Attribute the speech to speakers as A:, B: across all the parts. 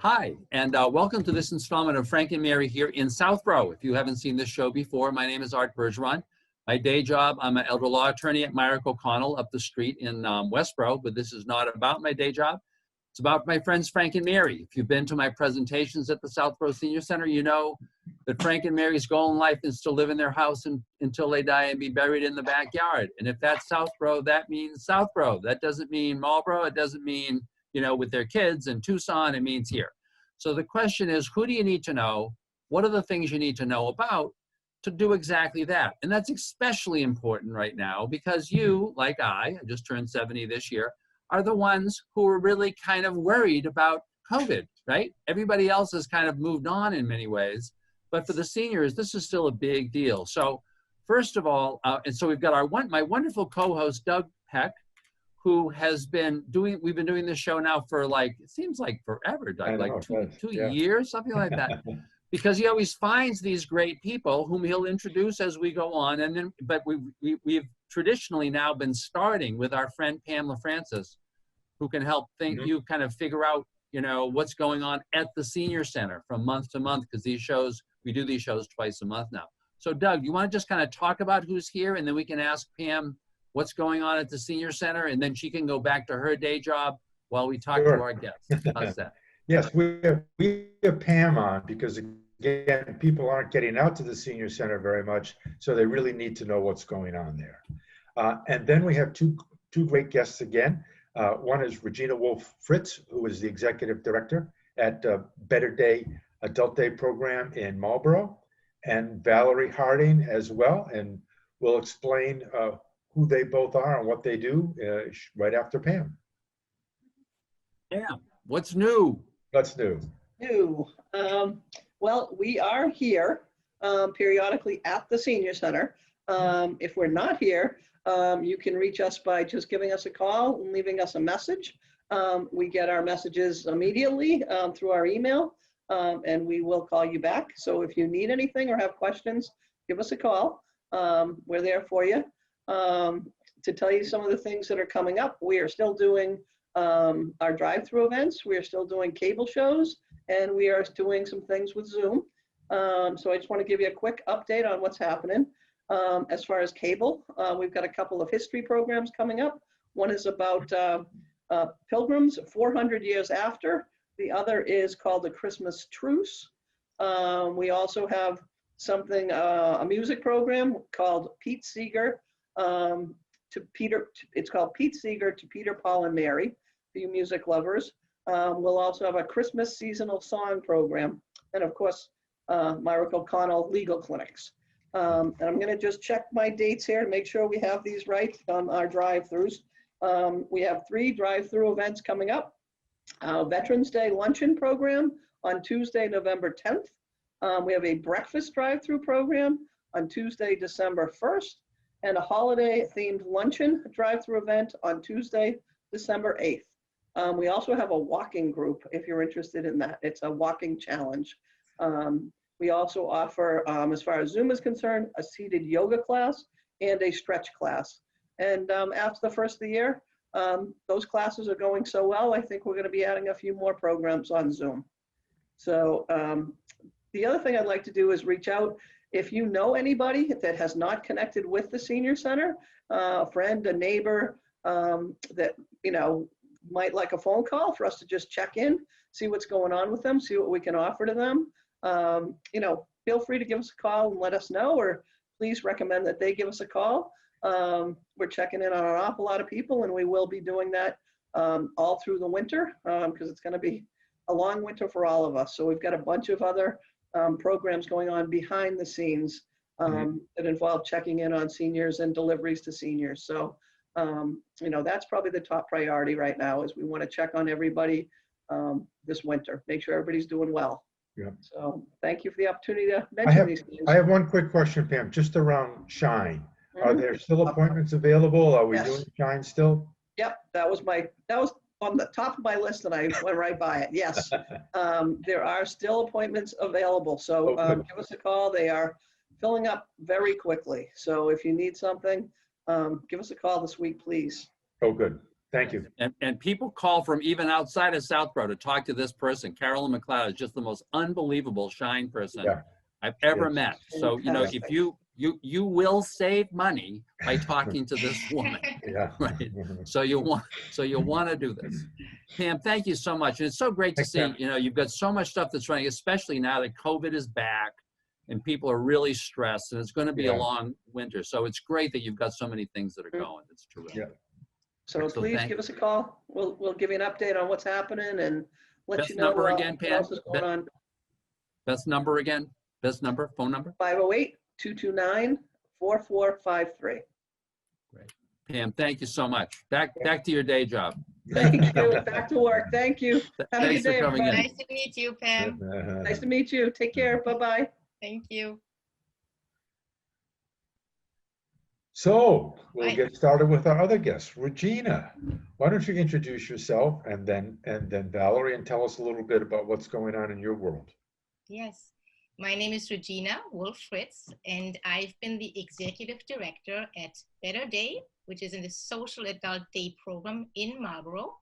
A: Hi, and welcome to this installment of Frank and Mary here in Southborough. If you haven't seen this show before, my name is Art Bergeron. My day job, I'm an elder law attorney at Myrick O'Connell up the street in Westborough, but this is not about my day job. It's about my friends Frank and Mary. If you've been to my presentations at the Southborough Senior Center, you know that Frank and Mary's goal in life is to live in their house until they die and be buried in the backyard. And if that's Southborough, that means Southborough. That doesn't mean Marlborough. It doesn't mean, with their kids in Tucson, it means here. So the question is, who do you need to know? What are the things you need to know about to do exactly that? And that's especially important right now because you, like I just turned 70 this year, are the ones who are really kind of worried about COVID, right? Everybody else has kind of moved on in many ways, but for the seniors, this is still a big deal. So first of all, and so we've got my wonderful co-host, Doug Peck, who has been we've been doing this show now for it seems like forever, Doug, like two years, something like that. Because he always finds these great people whom he'll introduce as we go on. And then, but we've traditionally now been starting with our friend Pamela Francis, who can help you kind of figure out, what's going on at the senior center from month to month, because we do these shows twice a month now. So Doug, you want to just kind of talk about who's here, and then we can ask Pam what's going on at the senior center, and then she can go back to her day job while we talk to our guests. How's that?
B: Yes, we have Pam on because, again, people aren't getting out to the senior center very much, so they really need to know what's going on there. And then we have two great guests again. One is Regina Fritz, who is the executive director at Better Day Adult Day program in Marlborough, and Valerie Harding as well, and we'll explain who they both are and what they do right after Pam.
A: Yeah, what's new?
B: What's new?
C: Well, we are here periodically at the senior center. If we're not here, you can reach us by just giving us a call and leaving us a message. We get our messages immediately through our email, and we will call you back. So if you need anything or have questions, give us a call. We're there for you. To tell you some of the things that are coming up, we are still doing our drive-through events. We are still doing cable shows, and we are doing some things with Zoom. So I just want to give you a quick update on what's happening. As far as cable, we've got a couple of history programs coming up. One is about Pilgrims 400 years after. The other is called the Christmas Truce. We also have something, a music program called Pete Seeger it's called Pete Seeger to Peter, Paul, and Mary, for you music lovers. We'll also have a Christmas seasonal song program, and of course, Myrick O'Connell legal clinics. And I'm going to just check my dates here to make sure we have these right on our drive-throughs. We have 3 drive-through events coming up. Veterans Day luncheon program on Tuesday, November 10th. We have a breakfast drive-through program on Tuesday, December 1st. And a holiday-themed luncheon drive-through event on Tuesday, December 8th. We also have a walking group, if you're interested in that. It's a walking challenge. We also offer, as far as Zoom is concerned, a seated yoga class and a stretch class. And after the first of the year, those classes are going so well, I think we're going to be adding a few more programs on Zoom. So the other thing I'd like to do is reach out. If you know anybody that has not connected with the senior center, a friend, a neighbor, that might like a phone call for us to just check in, see what's going on with them, see what we can offer to them, feel free to give us a call and let us know, or please recommend that they give us a call. We're checking in on an awful lot of people, and we will be doing that all through the winter because it's going to be a long winter for all of us. So we've got a bunch of other programs going on behind the scenes that involve checking in on seniors and deliveries to seniors. So, that's probably the top priority right now, is we want to check on everybody this winter, make sure everybody's doing well.
B: Yeah.
C: So thank you for the opportunity to mention these things.
B: I have one quick question, Pam, just around Shine. Are there still appointments available? Are we doing Shine still?
C: Yep, that was on the top of my list, and I went right by it. Yes, there are still appointments available. So give us a call. They are filling up very quickly. So if you need something, give us a call this week, please.
B: Oh, good. Thank you.
A: And people call from even outside of Southborough to talk to this person. Carolyn McLeod is just the most unbelievable shine person
B: Yeah.
A: I've ever
B: Yes.
A: met. So, you know, if
C: Fantastic.
A: you will save money by talking to this woman,
B: Yeah.
A: right? So you'll want to do this. Pam, thank you so much. And it's so great to
B: Thanks,
A: see,
B: Pam.
A: you know, you've got so much stuff that's running, especially now that COVID is back and people are really stressed and it's going to be a
B: Yeah.
A: long winter. So it's great that you've got so many things that are going. It's terrific.
B: Yeah.
C: So
A: So
C: please
A: thank
C: give us a call. We'll give you an update on what's happening and let
A: Best
C: you know
A: number again,
C: what
A: Pam?
C: else is going on.
A: Best number again? Best number, phone number?
C: 508-229-4453.
A: Pam, thank you so much. Back to your day job.
C: Thank you. Back to work. Thank you. Have a
A: Thanks
C: good
A: for
C: day,
A: coming in.
C: everybody.
D: Nice to meet you, Pam.
C: Nice to meet you. Take care. Bye-bye.
D: Thank you.
B: So we'll
D: Right.
B: get started with our other guest, Regina. Why don't you introduce yourself and then Valerie, and tell us a little bit about what's going on in your world.
D: Yes. My name is Regina Fritz, and I've been the executive director at Better Day, which is in the Social Adult Day program in Marlborough.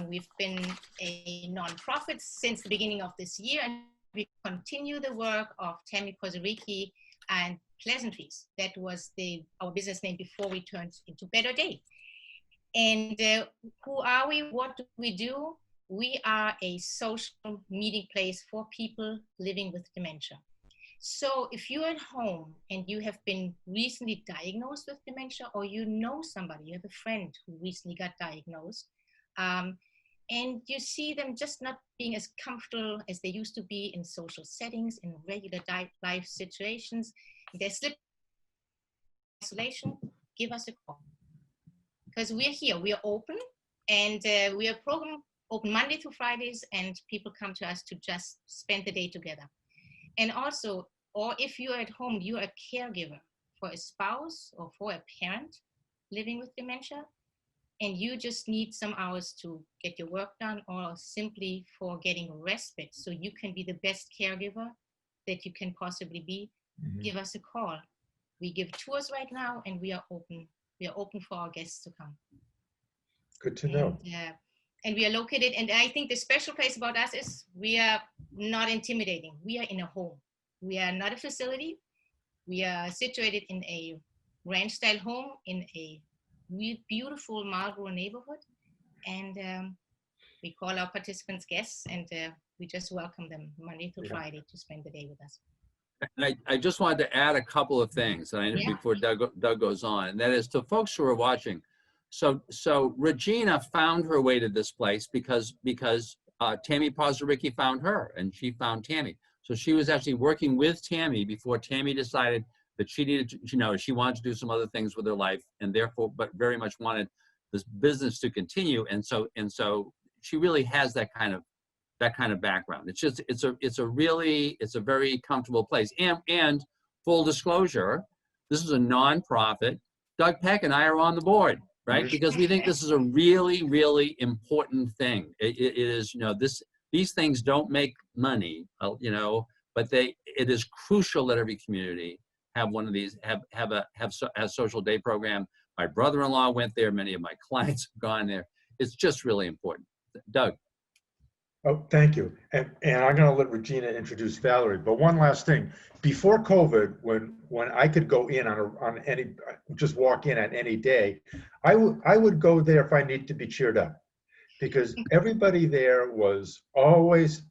D: We've been a nonprofit since the beginning of this year, and we continue the work of Tammy Kozericki and Pleasantries. That was our business name before we turned into Better Day. And who are we? What do we do? We are a social meeting place for people living with dementia. So if you're at home and you have been recently diagnosed with dementia, or you know somebody, you have a friend who recently got diagnosed, and you see them just not being as comfortable as they used to be in social settings, in regular life situations, they slip isolation, give us a call. Because we're here, we are open, and we are program open Monday through Fridays, and people come to us to just spend the day together. And also, or if you're at home, you're a caregiver for a spouse or for a parent living with dementia, and you just need some hours to get your work done, or simply for getting respite so you can be the best caregiver that you can possibly be, give us a call. We give tours right now, and we are open. We are open for our guests to come.
B: Good to know.
D: And we are located, and I think the special place about us is we are not intimidating. We are in a home. We are not a facility. We are situated in a ranch-style home in a beautiful Marlborough neighborhood. And we call our participants guests, and we just welcome them Monday through Friday to spend the day with us.
A: And I just wanted to add a couple of things before Doug goes on, and that is to folks who are watching. So Regina found her way to this place because Tammy Kozericki found her, and she found Tammy. So she was actually working with Tammy before Tammy decided that she needed to, she wanted to do some other things with her life, and therefore, but very much wanted this business to continue. And so she really has that kind of background. It's just, it's a very comfortable place. And full disclosure, this is a nonprofit. Doug Peck and I are on the board, right? Because we think this is a really, really important thing. It is, these things don't make money, but it is crucial that every community have one of these, have a social day program. My brother-in-law went there. Many of my clients have gone there. It's just really important. Doug.
B: Oh, thank you. And I'm going to let Regina introduce Valerie. But one last thing, before COVID, when I could go in on any, just walk in on any day, I would go there if I need to be cheered up, because everybody there was always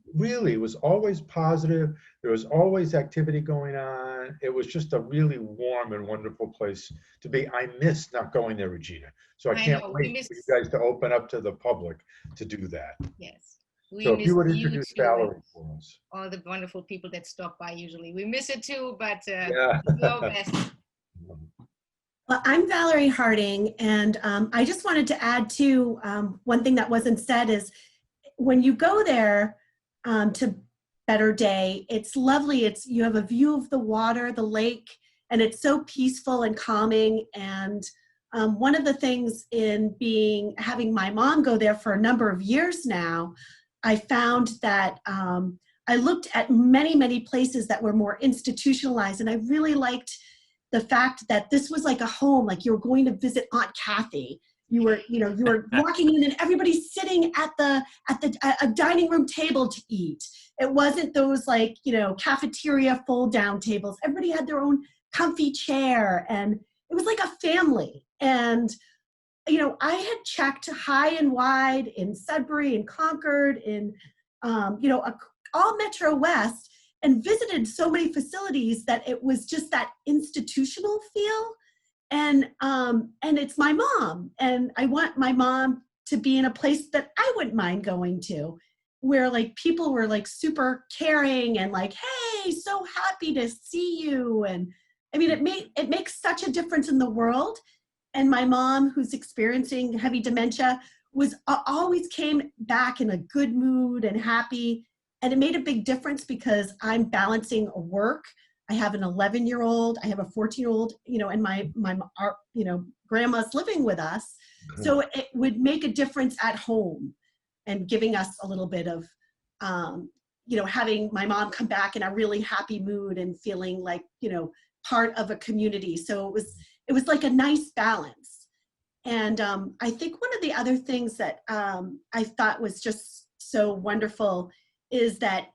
B: positive. There was always activity going on. It was just a really warm and wonderful place to be. I miss not going there, Regina. So I can't wait for you guys to open up to the public to do that.
D: Yes.
B: So if you would introduce Valerie for us.
D: All the wonderful people that stop by usually. We miss it too, but
B: Yeah.
D: we do our best.
E: Well, I'm Valerie Harding, and I just wanted to add to one thing that wasn't said is when you go there to Better Day, it's lovely. You have a view of the water, the lake, and it's so peaceful and calming. And one of the things in having my mom go there for a number of years now, I found that I looked at many, many places that were more institutionalized, and I really liked the fact that this was like a home, like you were going to visit Aunt Kathy, you were walking in and everybody's sitting at a dining room table to eat. It wasn't those like, cafeteria fold down tables. Everybody had their own comfy chair and it was like a family. And, I had checked high and wide in Sudbury and Concord in, all Metro West and visited so many facilities that it was just that institutional feel. And it's my mom, and I want my mom to be in a place that I wouldn't mind going to, where like people were like super caring and like, hey, so happy to see you. And I mean, it makes such a difference in the world. And my mom, who's experiencing heavy dementia, was always came back in a good mood and happy. And it made a big difference because I'm balancing work. I have an 11-year-old, I have a 14-year-old, and my grandma's living with us.
B: Okay.
E: So it would make a difference at home and giving us a little bit of, having my mom come back in a really happy mood and feeling like, part of a community. So it was like a nice balance. And I think one of the other things that I thought was just so wonderful is that,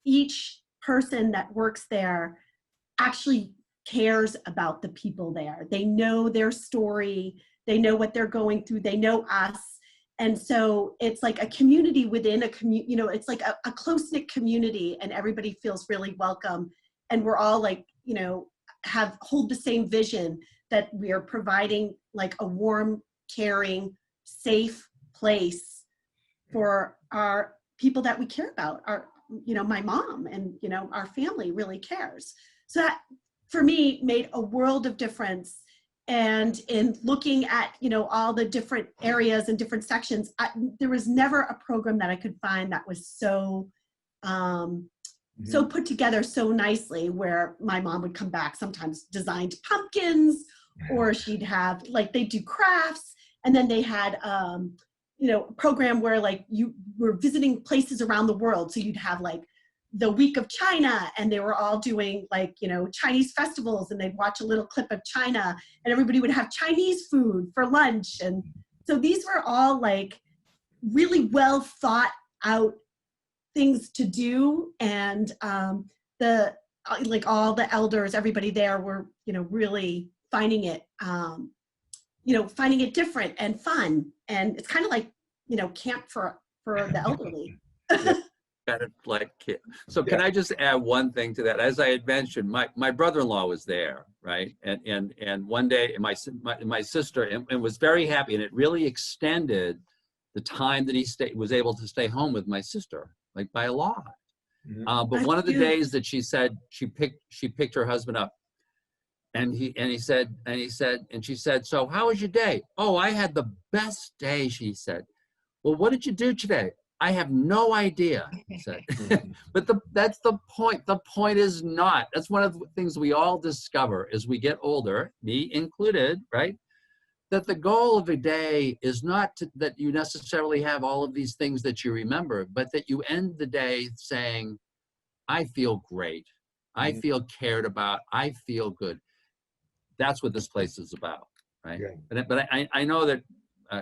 E: each person that works there actually cares about the people there. They know their story, they know what they're going through, they know us. And so it's like a community within a community, it's like a close-knit community, and everybody feels really welcome. And we're all like, hold the same vision that we are providing like a warm, caring, safe place for our people that we care about. My mom and, our family really cares. So that for me made a world of difference. And in looking at, all the different areas and different sections, there was never a program that I could find that was so, so put together so nicely, where my mom would come back, sometimes designed pumpkins, or she'd have, like, they do crafts. And then they had, a program where like you were visiting places around the world. So you'd have like the week of China, and they were all doing like, Chinese festivals, and they'd watch a little clip of China, and everybody would have Chinese food for lunch. And so these were all like really well thought out things to do. And all the elders, everybody there were, really finding it, finding it different and fun. And it's kind of like, camp for the elderly.
A: Kind of like kid. So can I just add one thing to that? As I had mentioned, my brother-in-law was there, right? And one day my sister and was very happy, and it really extended the time that he was able to stay home with my sister, like by a lot. But one of the days that she said she picked her husband up, and she said, so how was your day? Oh, I had the best day, she said. Well, what did you do today? I have no idea, he said. But that's the point. The point is not. That's one of the things we all discover as we get older, me included, right? That the goal of a day is not that you necessarily have all of these things that you remember, but that you end the day saying, I feel great. I feel cared about. I feel good. That's what this place is about, right? Yeah. But I know that,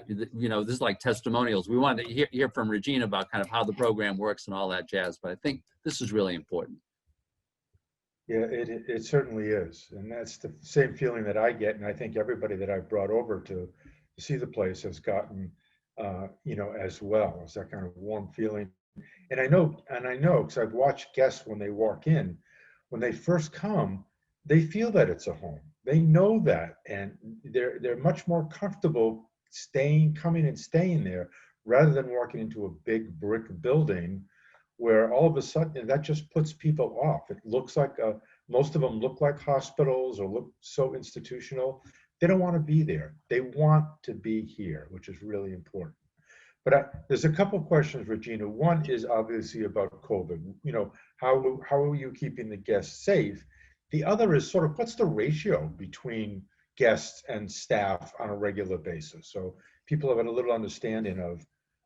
A: this is like testimonials. We wanted to hear from Regina about kind of how the program works and all that jazz, but I think this is really important.
B: Yeah, it certainly is. And that's the same feeling that I get. And I think everybody that I've brought over to see the place has gotten, as well. It's that kind of warm feeling. And I know, because I've watched guests when they walk in, when they first come, they feel that it's a home. They know that, and they're much more comfortable coming and staying there, rather than walking into a big brick building where all of a sudden that just puts people off. It looks like most of them look like hospitals or look so institutional. They don't want to be there. They want to be here, which is really important. But there's a couple of questions, Regina. One is obviously about COVID. How are you keeping the guests safe? The other is sort of, what's the ratio between guests and staff on a regular basis? So people have a little understanding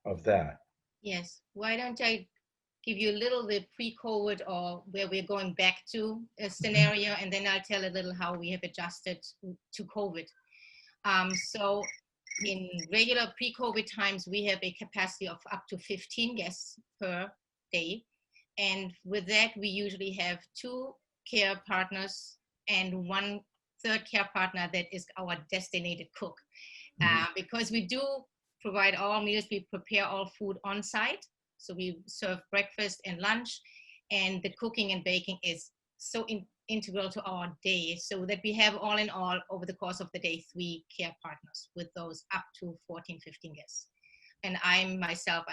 B: of that.
D: Yes. Why don't I give you a little bit pre-COVID or where we're going back to a scenario, and then I'll tell a little how we have adjusted to COVID. So In regular pre-COVID times, we have a capacity of up to 15 guests per day. And with that, we usually have 2 care partners and 1 third care partner that is our designated cook. Because we do provide all meals, we prepare all food on site. So we serve breakfast and lunch, and the cooking and baking is so integral to our day, so that we have all in all over the course of the day 3 care partners with those up to 14, 15 guests. And I'm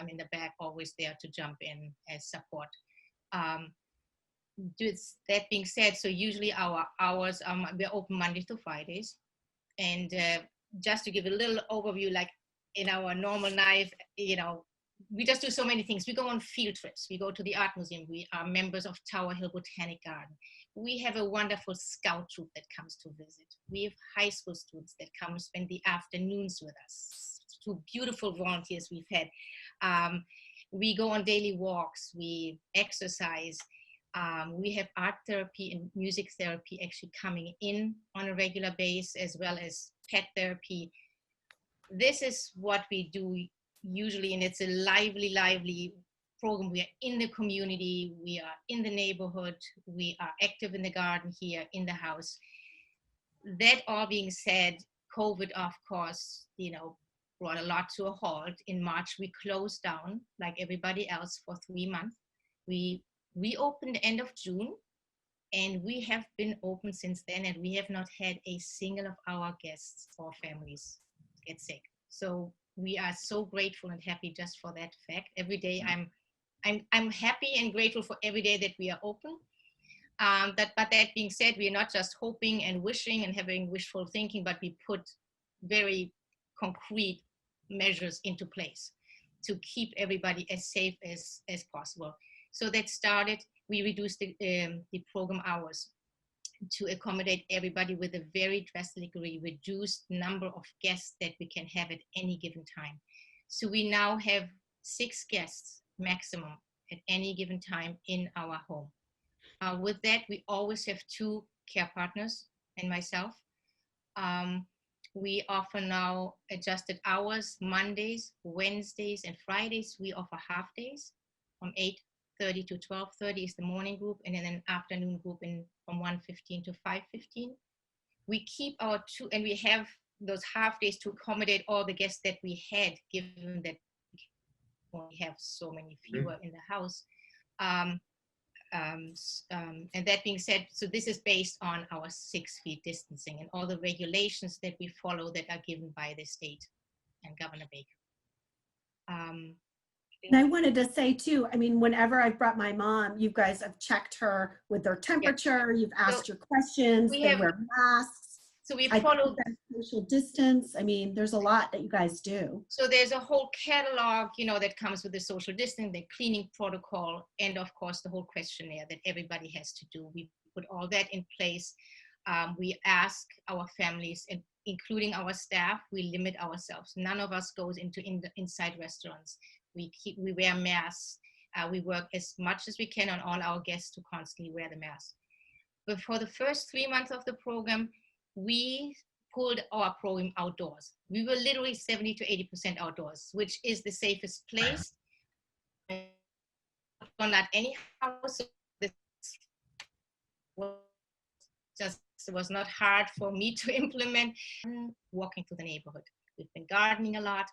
D: in the back, always there to jump in as support. That being said, so usually our hours, we're open Monday to Fridays. And just to give a little overview, like in our normal life, we just do so many things. We go on field trips. We go to the art museum. We are members of Tower Hill Botanic Garden. We have a wonderful scout troop that comes to visit. We have high school students that come spend the afternoons with us. 2 beautiful volunteers we've had. We go on daily walks. We exercise. We have art therapy and music therapy actually coming in on a regular basis, as well as pet therapy. This is what we do usually, and it's a lively program. We are in the community, we are in the neighborhood, we are active in the garden here, in the house. That all being said, COVID, of course, brought a lot to a halt. In March, we closed down like everybody else for 3 months. We reopened end of June, and we have been open since then, and we have not had a single of our guests or families get sick. So we are so grateful and happy just for that fact. Every day I'm happy and grateful for every day that we are open. But that being said, we are not just hoping and wishing and having wishful thinking, but we put very concrete measures into place to keep everybody as safe as possible. So that started, we reduced the program hours to accommodate everybody with a very drastically reduced number of guests that we can have at any given time. So we now have 6 guests maximum at any given time in our home. With that, we always have 2 care partners and myself. We offer now adjusted hours. Mondays, Wednesdays, and Fridays, we offer half days from 8:30 to 12:30 is the morning group, and then an afternoon group from 1:15 to 5:15. We keep our 2, and we have those half days to accommodate all the guests that we had, given that we have so many fewer in the house. And that being said, so this is based on our 6 feet distancing and all the regulations that we follow that are given by the state and Governor Baker.
E: And I wanted to say too, I mean, whenever I've brought my mom, you guys have checked her with their temperature, you've asked her questions, they wear masks.
D: So we follow
E: social distance. I mean, there's a lot that you guys do.
D: So there's a whole catalog, that comes with the social distancing, the cleaning protocol, and of course the whole questionnaire that everybody has to do. We put all that in place. We ask our families, including our staff, we limit ourselves. None of us goes into inside restaurants. We wear masks. We work as much as we can on all our guests to constantly wear the mask. But for the first 3 months of the program, we pulled our program outdoors. We were literally 70 to 80% outdoors, which is the safest place. Not any house. This was not hard for me to implement. Walking through the neighborhood. We've been gardening a lot.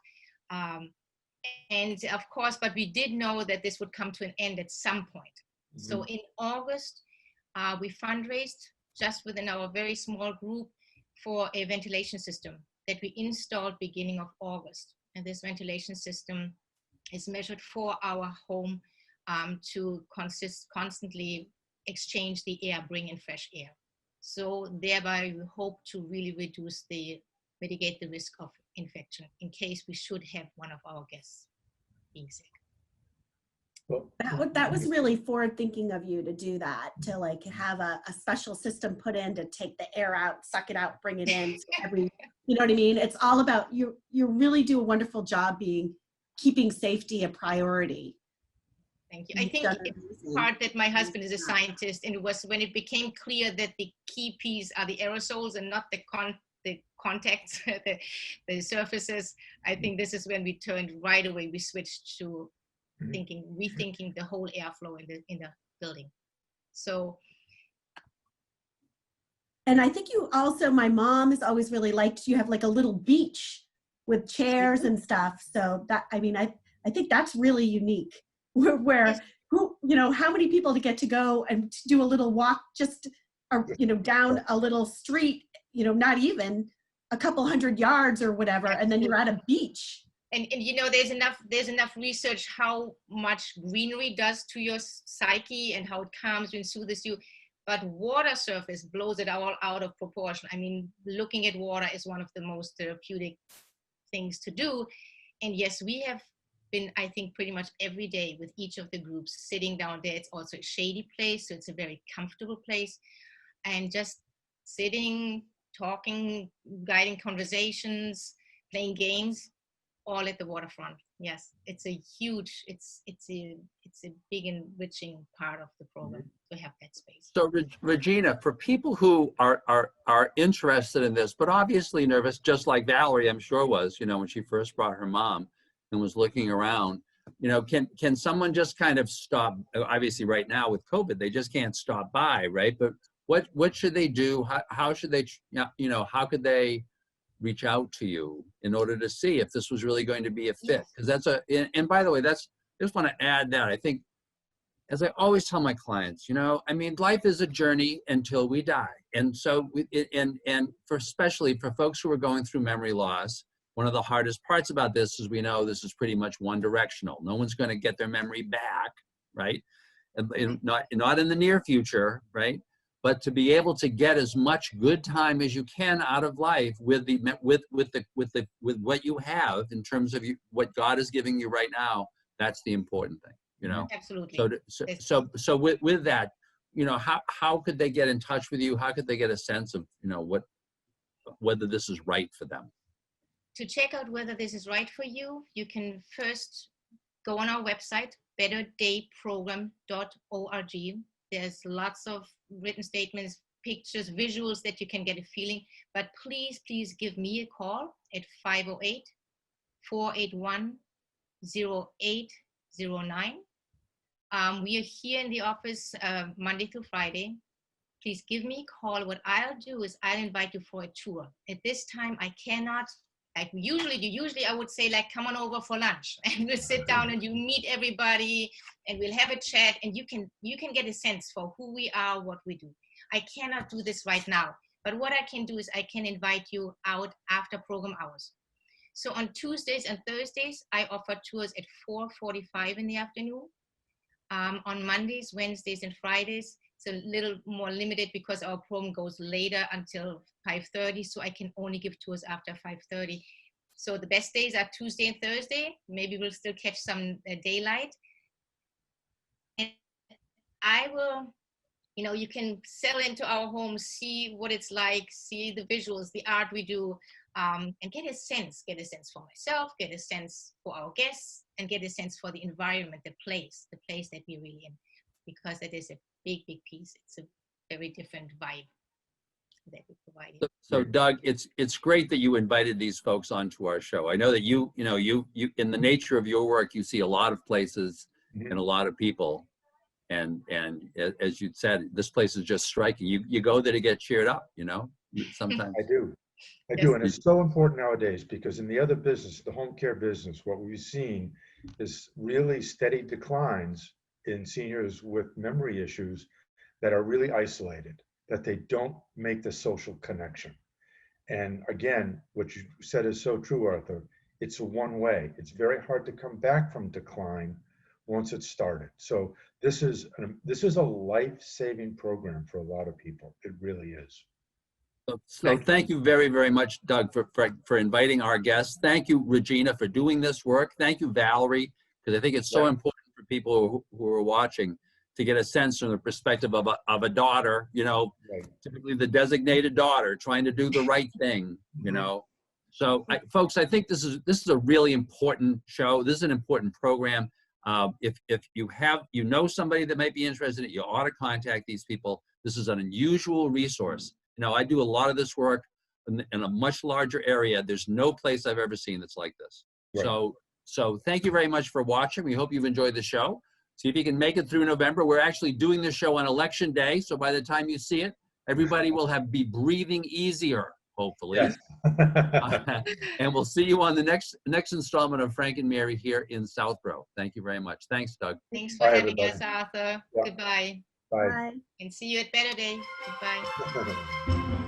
D: And of course, but we did know that this would come to an end at some point. Mm-hmm. So in August, we fundraised just within our very small group for a ventilation system that we installed beginning of August. And this ventilation system is measured for our home to constantly exchange the air, bring in fresh air. So thereby we hope to really mitigate the risk of infection in case we should have one of our guests being sick.
B: Well,
E: that was really forward thinking of you to do that, to like have a special system put in to take the air out, suck it out, bring it in. So you know what I mean? It's all about, you really do a wonderful job keeping safety a priority.
D: Thank you. I think it's part that my husband is a scientist, and it was when it became clear that the key piece are the aerosols and not the contacts, the surfaces, I think this is when we turned right away. We switched to rethinking the whole airflow in the building. So.
E: And I think you also, my mom has always really liked, you have like a little beach with chairs and stuff. So that, I mean, I think that's really unique where who, you know, how many people to get to go and to do a little walk just, you know, down a little street, you know, not even a couple 100 yards or whatever, and then you're at a beach.
D: And you know, there's enough research how much greenery does to your psyche and how it calms you and soothes you. But water surface blows it all out of proportion. I mean, looking at water is one of the most therapeutic things to do. And yes, we have been, I think, pretty much every day with each of the groups sitting down there. It's also a shady place, so it's a very comfortable place. And just sitting, talking, guiding conversations, playing games, all at the waterfront. Yes, it's a huge, it's a big enriching part of the program to have that space.
A: So Regina, for people who are interested in this, but obviously nervous, just like Valerie, I'm sure was, you know, when she first brought her mom and was looking around, you know, can someone just kind of stop? Obviously right now with COVID, they just can't stop by, right? But what should they do? How should they, you know, how could they reach out to you in order to see if this was really going to be a fit? Because that's and by the way, I just want to add that I think, as I always tell my clients, you know, I mean, life is a journey until we die. And so, and for especially for folks who are going through memory loss, one of the hardest parts about this is we know this is pretty much one directional. No one's going to get their memory back, right? And not in the near future, right? But to be able to get as much good time as you can out of life with what you have in terms of what God is giving you right now, that's the important thing, you know.
D: Absolutely.
A: So with that, you know, how could they get in touch with you? How could they get a sense of, you know, whether this is right for them?
D: To check out whether this is right for you, you can first go on our website, betterdayprogram.org. There's lots of written statements, pictures, visuals that you can get a feeling. But please give me a call at 508-481-0809. We are here in the office Monday through Friday. Please give me a call. What I'll do is I'll invite you for a tour. At this time, I cannot, like usually I would say, like, come on over for lunch and we'll sit down and you meet everybody and we'll have a chat and you can get a sense for who we are, what we do. I cannot do this right now, but what I can do is I can invite you out after program hours. So on Tuesdays and Thursdays, I offer tours at 4:45 in the afternoon. On Mondays, Wednesdays, and Fridays, it's a little more limited because our program goes later until 5:30, so I can only give tours after 5:30. So the best days are Tuesday and Thursday. Maybe we'll still catch some daylight. And I will, you know, you can settle into our home, see what it's like, see the visuals, the art we do, and get a sense for myself, get a sense for our guests, and get a sense for the environment, the place that we're really in, because it is a big piece. It's a very different vibe that we provide.
A: So Doug, it's great that you invited these folks onto our show. I know that you in the nature of your work, you see a lot of places and a lot of people, and as you said, this place is just striking. You go there to get cheered up, you know. Sometimes
B: I do, and it's so important nowadays because in the other business, the home care business, what we've seen is really steady declines in seniors with memory issues that are really isolated, that they don't make the social connection. And again, what you said is so true, Arthur. It's a one way. It's very hard to come back from decline once it's started. So this is a life-saving program for a lot of people. It really is.
A: So thank you very, very much, Doug, for inviting our guests. Thank you, Regina, for doing this work. Thank you, Valerie, because I think it's so important for people who are watching to get a sense from the perspective of a daughter, you know, typically the designated daughter trying to do the right thing, you know. So folks, I think this is a really important show. This is an important program. If you know somebody that might be interested, you ought to contact these people. This is an unusual resource. You know, I do a lot of this work in a much larger area. There's no place I've ever seen that's like this.
B: Right.
A: So thank you very much for watching. We hope you've enjoyed the show. See if you can make it through November. We're actually doing this show on Election Day, so by the time you see it, everybody will be breathing easier, hopefully.
B: Yes.
A: And we'll see you on the next installment of Frank and Mary here in Southborough. Thank you very much. Thanks, Doug.
D: Thanks for
B: Bye,
D: having
B: everybody.
D: us, Arthur.
B: Yeah.
D: Goodbye.
B: Bye.
E: Bye.
D: And see you at Better Day. Goodbye.
B: Bye.